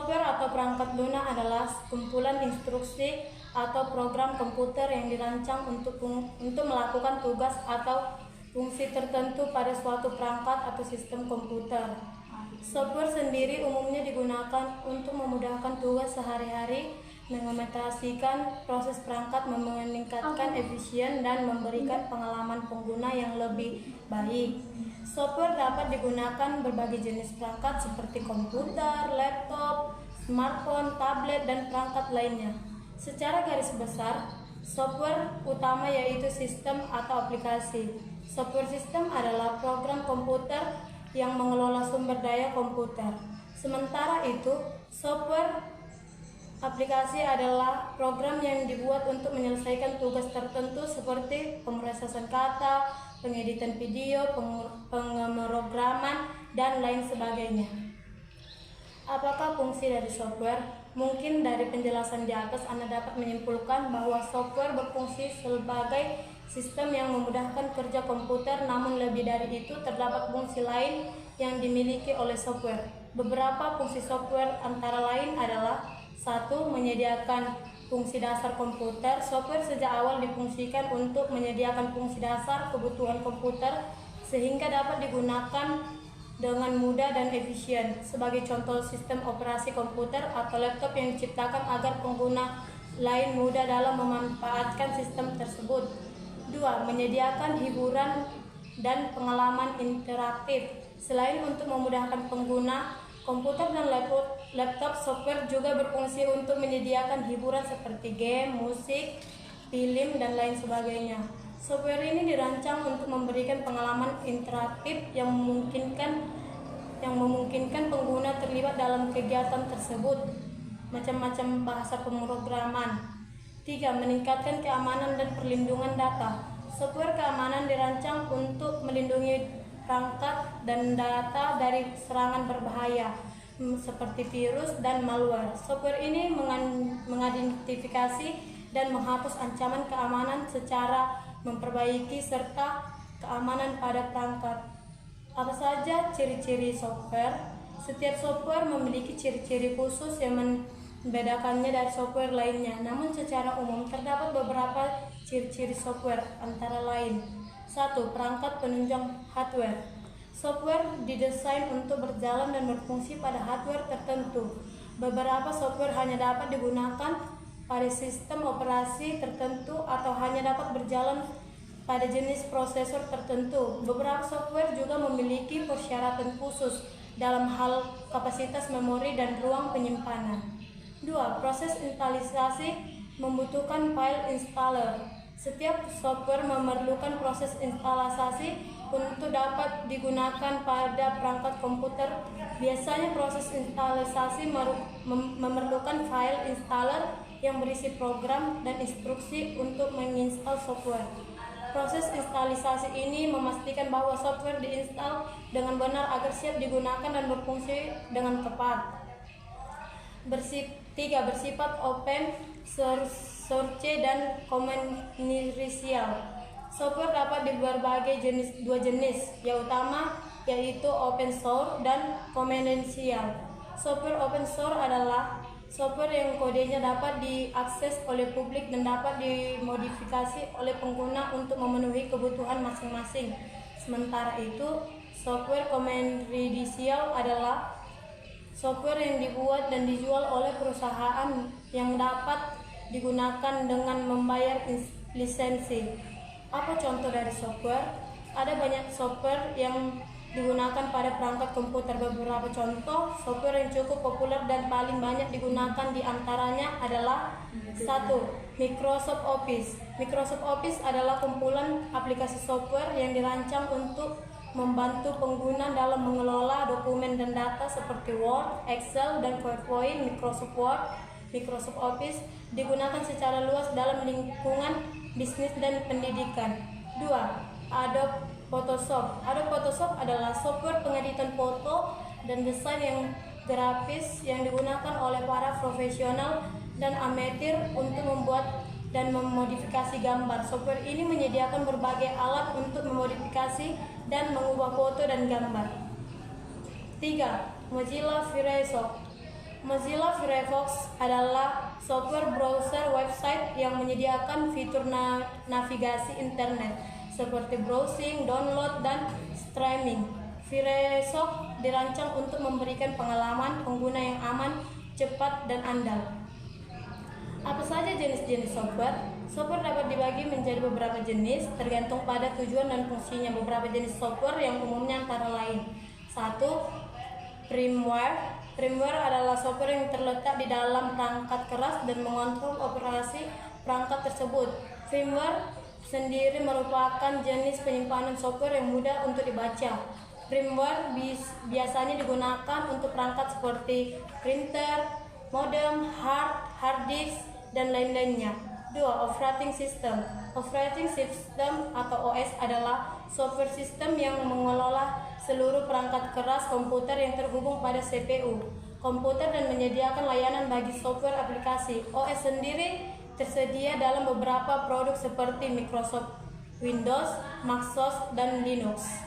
Software atau perangkat lunak adalah kumpulan instruksi atau program komputer yang dirancang untuk melakukan tugas atau fungsi tertentu pada suatu perangkat atau sistem komputer. Software sendiri umumnya digunakan untuk memudahkan tugas sehari-hari, mengotomatisasikan proses perangkat, meningkatkan efisien, dan memberikan pengalaman pengguna yang lebih baik. Software dapat digunakan berbagai jenis perangkat seperti komputer, laptop, smartphone, tablet, dan perangkat lainnya. Secara garis besar, software utama yaitu sistem atau aplikasi. Software sistem adalah program komputer yang mengelola sumber daya komputer. Sementara itu, software aplikasi adalah program yang dibuat untuk menyelesaikan tugas tertentu seperti pemrosesan kata, pengeditan video, pemrograman, dan lain sebagainya. Apakah fungsi dari software? Mungkin dari penjelasan di atas Anda dapat menyimpulkan bahwa software berfungsi sebagai sistem yang memudahkan kerja komputer, namun lebih dari itu terdapat fungsi lain yang dimiliki oleh software. Beberapa fungsi software antara lain adalah: 1. Menyediakan fungsi dasar komputer. Software sejak awal difungsikan untuk menyediakan fungsi dasar kebutuhan komputer sehingga dapat digunakan dengan mudah dan efisien. Sebagai contoh, sistem operasi komputer atau laptop yang diciptakan agar pengguna lain mudah dalam memanfaatkan sistem tersebut. 2. Menyediakan hiburan dan pengalaman interaktif. Selain untuk memudahkan pengguna, komputer dan laptop, software juga berfungsi untuk menyediakan hiburan seperti game, musik, film, dan lain sebagainya. Software ini dirancang untuk memberikan pengalaman interaktif yang memungkinkan pengguna terlibat dalam kegiatan tersebut. Macam-macam bahasa pemrograman. 3. Meningkatkan keamanan dan perlindungan data. Software keamanan dirancang untuk melindungi perangkat dan data dari serangan berbahaya seperti virus dan malware. Software ini mengidentifikasi dan menghapus ancaman keamanan secara memperbaiki serta keamanan pada perangkat. Apa saja ciri-ciri software? Setiap software memiliki ciri-ciri khusus yang membedakannya dari software lainnya. Namun secara umum terdapat beberapa ciri-ciri software antara lain: 1. Perangkat penunjang hardware. Software didesain untuk berjalan dan berfungsi pada hardware tertentu. Beberapa software hanya dapat digunakan pada sistem operasi tertentu atau hanya dapat berjalan pada jenis prosesor tertentu. Beberapa software juga memiliki persyaratan khusus dalam hal kapasitas memori dan ruang penyimpanan. 2. Proses instalasi membutuhkan file installer. Setiap software memerlukan proses instalasi untuk dapat digunakan pada perangkat komputer. Biasanya proses instalasi memerlukan file installer yang berisi program dan instruksi untuk menginstal software. Proses instalasi ini memastikan bahwa software diinstal dengan benar agar siap digunakan dan berfungsi dengan tepat. 3. Bersifat open source dan komersial. Software dapat berbagai dua jenis, yaitu open source dan komersial. Software open source adalah software yang kodenya dapat diakses oleh publik dan dapat dimodifikasi oleh pengguna untuk memenuhi kebutuhan masing-masing. Sementara itu, software komersial adalah software yang dibuat dan dijual oleh perusahaan yang dapat digunakan dengan membayar lisensi. Apa contoh dari software? Ada banyak software yang digunakan pada perangkat komputer. Beberapa contoh software yang cukup populer dan paling banyak digunakan di antaranya adalah: 1. Microsoft Office. Microsoft Office adalah kumpulan aplikasi software yang dirancang untuk membantu pengguna dalam mengelola dokumen dan data seperti Word, Excel, dan PowerPoint. Microsoft Office digunakan secara luas dalam lingkungan bisnis dan pendidikan. 2. Adobe Photoshop. Adobe Photoshop adalah software pengeditan foto dan desain yang grafis yang digunakan oleh para profesional dan amatir untuk membuat dan memodifikasi gambar. Software ini menyediakan berbagai alat untuk memodifikasi dan mengubah foto dan gambar. 3. Mozilla Firefox. Mozilla Firefox adalah software browser website yang menyediakan fitur navigasi internet seperti browsing, download, dan streaming. Firefox dirancang untuk memberikan pengalaman pengguna yang aman, cepat, dan andal. Apa saja jenis-jenis software? Software dapat dibagi menjadi beberapa jenis tergantung pada tujuan dan fungsinya. Beberapa jenis software yang umumnya antara lain: 1. Firmware. Firmware adalah software yang terletak di dalam perangkat keras dan mengontrol operasi perangkat tersebut. Firmware sendiri merupakan jenis penyimpanan software yang mudah untuk dibaca. Firmware biasanya digunakan untuk perangkat seperti printer, modem, hard disk, dan lain-lainnya. 2. Operating System. Operating System atau OS adalah software sistem yang mengelola seluruh perangkat keras komputer yang terhubung pada CPU komputer dan menyediakan layanan bagi software aplikasi. OS sendiri tersedia dalam beberapa produk seperti Microsoft Windows, Microsoft, dan Linux.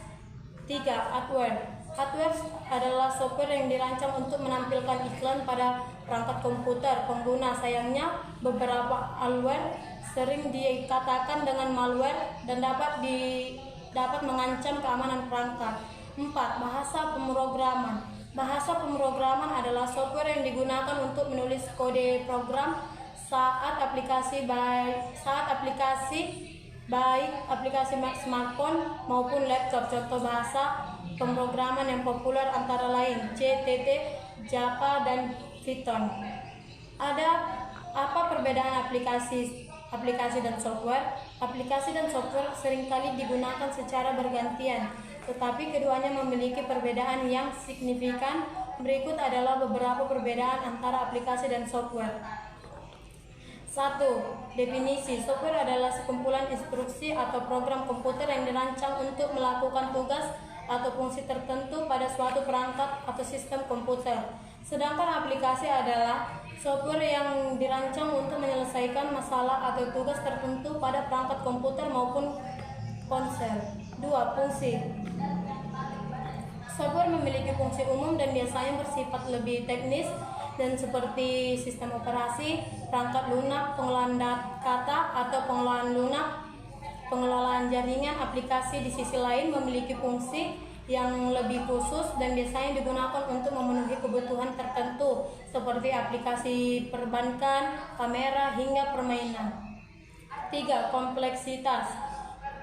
3. Hardware. Hardware adalah software yang dirancang untuk menampilkan iklan pada perangkat komputer pengguna. Sayangnya, beberapa hardware sering dikatakan dengan malware dan dapat mengancam keamanan perangkat. 4. Bahasa pemrograman. Bahasa pemrograman adalah software yang digunakan untuk menulis kode program saat aplikasi baik aplikasi smartphone maupun laptop. Contoh bahasa pemrograman yang populer antara lain C, TT, Java, dan Python. Apa perbedaan aplikasi dan software? Aplikasi dan software seringkali digunakan secara bergantian, tetapi keduanya memiliki perbedaan yang signifikan. Berikut adalah beberapa perbedaan antara aplikasi dan software. 1. Definisi. Software adalah sekumpulan instruksi atau program komputer yang dirancang untuk melakukan tugas atau fungsi tertentu pada suatu perangkat atau sistem komputer. Sedangkan aplikasi adalah software yang dirancang untuk menyelesaikan masalah atau tugas tertentu pada perangkat komputer maupun ponsel. 2. Fungsi. Software memiliki fungsi umum dan biasanya bersifat lebih teknis dan seperti sistem operasi, perangkat lunak, pengelolaan kata atau pengelolaan lunak, pengelolaan jaringan. Aplikasi di sisi lain memiliki fungsi yang lebih khusus dan biasanya digunakan untuk memenuhi kebutuhan tertentu seperti aplikasi perbankan, kamera, hingga permainan. 3. Kompleksitas.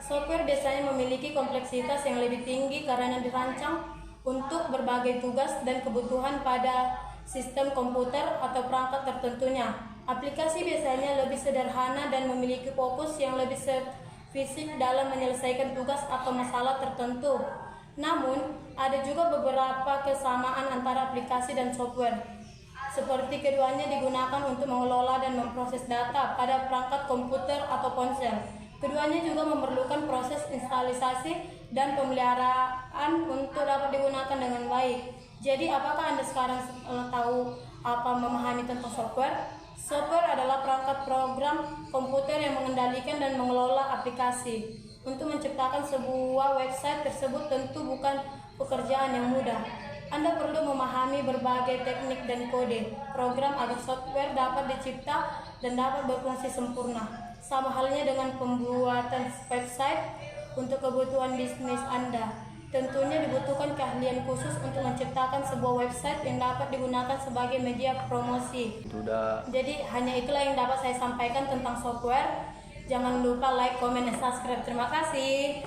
Software biasanya memiliki kompleksitas yang lebih tinggi karena dirancang untuk berbagai tugas dan kebutuhan pada sistem komputer atau perangkat tertentunya. Aplikasi biasanya lebih sederhana dan memiliki fokus yang lebih spesifik dalam menyelesaikan tugas atau masalah tertentu. Namun, ada juga beberapa kesamaan antara aplikasi dan software, seperti keduanya digunakan untuk mengelola dan memproses data pada perangkat komputer atau ponsel. Keduanya juga memerlukan proses instalisasi dan pemeliharaan untuk dapat digunakan dengan baik. Jadi, apakah Anda sekarang tahu memahami tentang software? Software adalah perangkat program komputer yang mengendalikan dan mengelola aplikasi. Untuk menciptakan sebuah website tersebut tentu bukan pekerjaan yang mudah. Anda perlu memahami berbagai teknik dan kode program agar software dapat dicipta dan dapat berfungsi sempurna. Sama halnya dengan pembuatan website untuk kebutuhan bisnis Anda. Tentunya dibutuhkan keahlian khusus untuk menciptakan sebuah website yang dapat digunakan sebagai media promosi. Jadi hanya itulah yang dapat saya sampaikan tentang software. Jangan lupa like, comment, dan subscribe. Terima kasih.